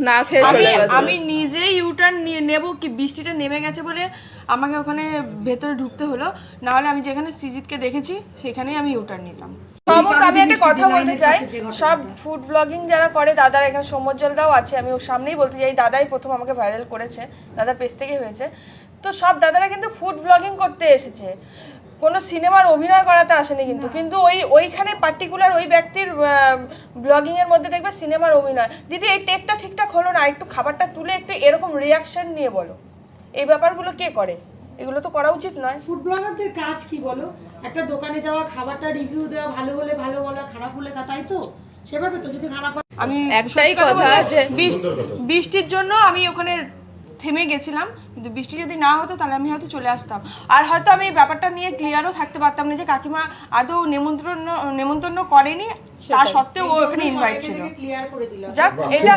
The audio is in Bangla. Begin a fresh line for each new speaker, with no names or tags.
না খেয়ে চলে গেছে।
আমি নিজেই ইউটার্ন নিয়ে নেব কি বৃষ্টিটা নেমে গেছে বলে আমাকে ওখানে ভেতরে ঢুকতে হলো, না হলে আমি যেখানে সৃজিতকে দেখেছি সেখানেই আমি ইউটার্ন নিতাম। সমস্ত আমি একটা কথা বলতে চাই, সব ফুড ব্লগিং যারা করে দাদারা, এখানে সৌম্যজ্জ্বলদাও আছে, আমি ওর সামনেই বলতে চাই দাদাই প্রথম আমাকে ভাইরাল করেছে, দাদার পেজ থেকে হয়েছে। তো সব দাদারা কিন্তু ফুড ব্লগিং করতে এসেছে, কোনো সিনেমার অভিনয় করাতে আসেনি কিন্তু। কিন্তু ওইখানে পার্টিকুলার ওই ব্যক্তির ব্লগিং এর মধ্যে দেখবে সিনেমার অভিনয়। দিদি এই টেকটা ঠিকঠাক হলো না, একটু খাবারটা তুলে একটু এরকম রিয়াকশন নিয়ে বলো। এই ব্যাপারগুলো কে করে? এগুলো তো করা উচিত নয়।
ফুড ব্লগারদের কাজ কি বলো? একটা দোকানে যাওয়া, খাবারটা রিভিউ দেওয়া, ভালো হলে ভালো বলা, খারাপ হলে তাই তো, সেভাবে তো। যদি খারাপ
আমি
একটাই কথা যে
বৃষ্টির জন্য আমি ওখানে থেমে গেছিলাম, কিন্তু বৃষ্টি যদি না হতো তাহলে আমি হয়তো চলে আসতাম। আর হয়তো আমি ব্যাপারটা নিয়ে ক্লিয়ারও থাকতে পারতাম না যে কাকিমা আদৌ নেমন্তন্ন করেনি, তা সত্ত্বেও ও ওখানে ইনভাইট ছিল।
ক্লিয়ার করে দিলাম।
যাক, এটা